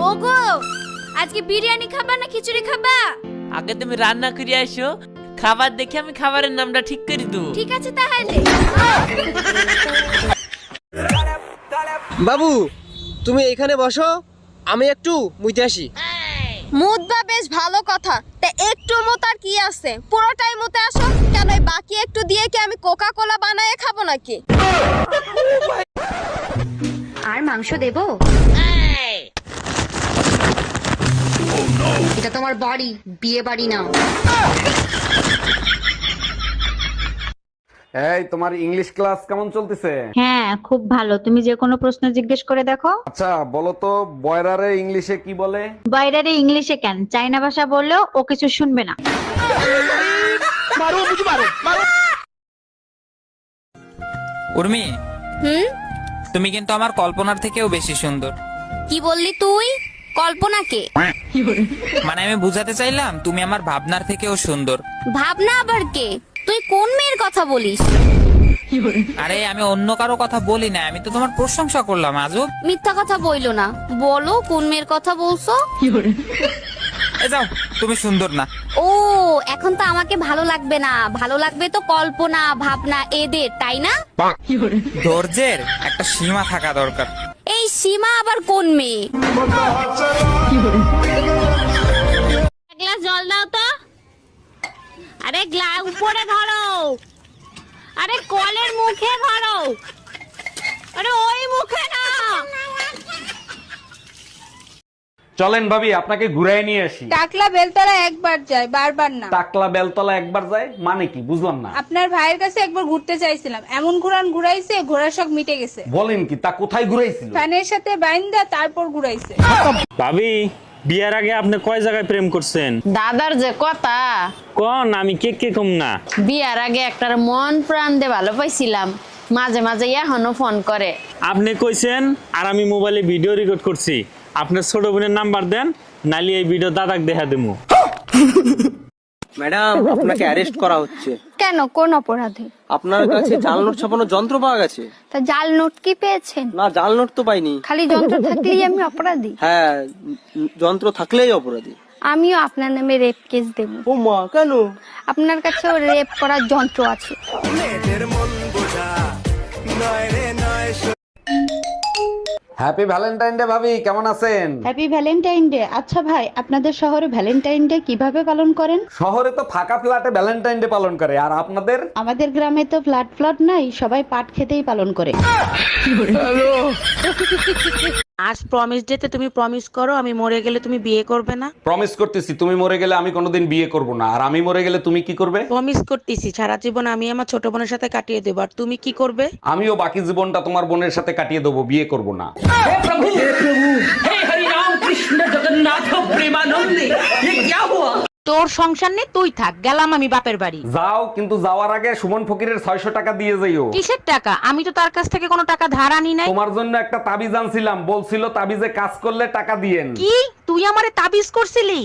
ওগো, আজকে বিরিয়ানি খাবা না খিচুড়ি খাবা? আগে তুমি রান্না করে আসো, খাবার দেখে আমি খাবারের নামটা ঠিক করে দেবো। ঠিক আছে তাহলে। বাবু তুমি এখানে বসো, আমি একটু মুইতে আসি। মুতবা বেশ ভালো কথা, তা একটু মুত আর কি আছে, পুরোটাই মুতে আসো। কেন এই বাকি একটু দিয়ে কি আমি কোকা কোলা বানায়ে খাবো নাকি? আর মাংস দেবো? এটা তোমার বাড়ি, বিয়ে বাড়ি না। এই তোমার ইংলিশ ক্লাস কেমন চলতেছে? হ্যাঁ খুব ভালো, তুমি যে কোনো প্রশ্ন জিজ্ঞেস করে দেখো। আচ্ছা বলো তো, বয়রারে ইংলিশে কি বলে? বাইরে ইংলিশে কেন, চাইনা ভাষা বললেও ও কিছু শুনবে না। উর্মি, হুম, তুমি কিন্তু আমার কল্পনার থেকেও বেশি সুন্দর। কি বললি তুই? কল্পনাকে? মানে আমি বুঝাতে চাইলাম তুমি আমার ভাবনার থেকেও সুন্দর। ভাবনা আবার কে? তুই কোন মেয়ের কথা বলিস? আরে আমি অন্য কারো কথা বলি না, আমি তো তোমার প্রশংসা করলাম। আজব মিথ্যা কথা বইলো না, বলো কোন মেয়ের কথা বলছো? এ যাও, তুমি সুন্দর না। ও, এখন তো আমাকে ভালো লাগবে না, ভালো লাগবে তো কল্পনা ভাবনা এদের, তাই না? ধৈর্যের একটা সীমা থাকা দরকার। এই সীমা আবার কোন মেয়ে? এক গ্লাস জল দাও তো। আরে গ্লাস উপরে ধরো, আরে কলের মুখে ধরো, আরে ওই মুখে না। চলেন ভাবি আপনাকে ঘুরাই নিয়ে আসি। টাকলা বেলতলা একবার যায়, বারবার না। টাকলা বেলতলা একবার যায় মানে কি বুঝলাম না। আপনার ভাইয়ের কাছে একবার ঘুরতে চাইছিলাম, এমন ঘুরাইছে ঘোড়ার শখ মিটে গেছে। বলেন কি, তা কোথায় ঘুরাইছিল? ফ্যানের সাথে বাইন্দা তারপর ঘুরাইছে। ভাবি, বিয়ার আগে আপনি কয় জায়গায় প্রেম করছেন? দাদার যে কথা কোন, আমি কে কম না। বিয়ার আগে একটার মন প্রাণ দিয়ে ভালো পাইছিলাম, মাঝে মাঝে এখনো ফোন করে। আপনি কইছেন আর আমি মোবাইলে ভিডিও রেকর্ড করছি। আপনার ছোট বোনের নাম্বার দেন, নালি এই ভিডিও দাদাকে দেখা দেবো। ম্যাডাম আপনাকে অ্যারেস্ট করা হচ্ছে। কেন, কোন অপরাধে? আপনার কাছে জাল নোট ছাপানোর যন্ত্র পাওয়া গেছে। তা জাল নোট কি পেয়েছেন? না, জাল নোট তো পাইনি। খালি যন্ত্র থাকলেই আমি অপরাধী? হ্যাঁ, যন্ত্র থাকলেই অপরাধী। আমিও আপনার নামে রেপ কেস দেব। ও মা, কেন? আপনার কাছেও রেপ করার যন্ত্র আছে। হ্যাপি ভ্যালেন্টাইন ডে ভাবি, কেমন আছেন? Happy Valentine day. আচ্ছা ভাই, আপনাদের শহরে ভ্যালেন্টাইন ডে কিভাবে পালন করেন? শহরে তো ফাঁকা ফ্ল্যাটে ভ্যালেন্টাইন ডে পালন করে, আর আপনাদের? আমাদের গ্রামে তো ফ্ল্যাট নাই, সবাই পাট খেতেই পালন করে। আজ প্রমিস ডেতে তুমি প্রমিস করো আমি মরে গেলে তুমি বিয়ে করবে না। প্রমিস করতেছি, তুমি মরে গেলে আমি কোনোদিন বিয়ে করব না। আর আমি মরে গেলে তুমি কি করবে? প্রমিস করতেছি সারা জীবন আমি আমার ছোট বোনের সাথে কাটিয়ে দেবো, আর তুমি কি করবে? আমিও বাকি জীবনটা তোমার বোনের সাথে কাটিয়ে দেবো, বিয়ে করব না। তোর সংসার নেই, তুই থাক, গেলাম আমি বাপের বাড়ি। যাও, কিন্তু যাওয়ার আগে সুমন ফকিরের 600 টাকা দিয়ে যাইও। কিসের টাকা? আমি তো তার কাছ থেকে কোনো টাকা ধার আনি নাই। তোমার জন্য একটা তাবিজ আনছিলাম, বলছিল তাবিজে কাজ করলে টাকা দিয়েন। কি তুই আমারে তাবিজ করছিলি?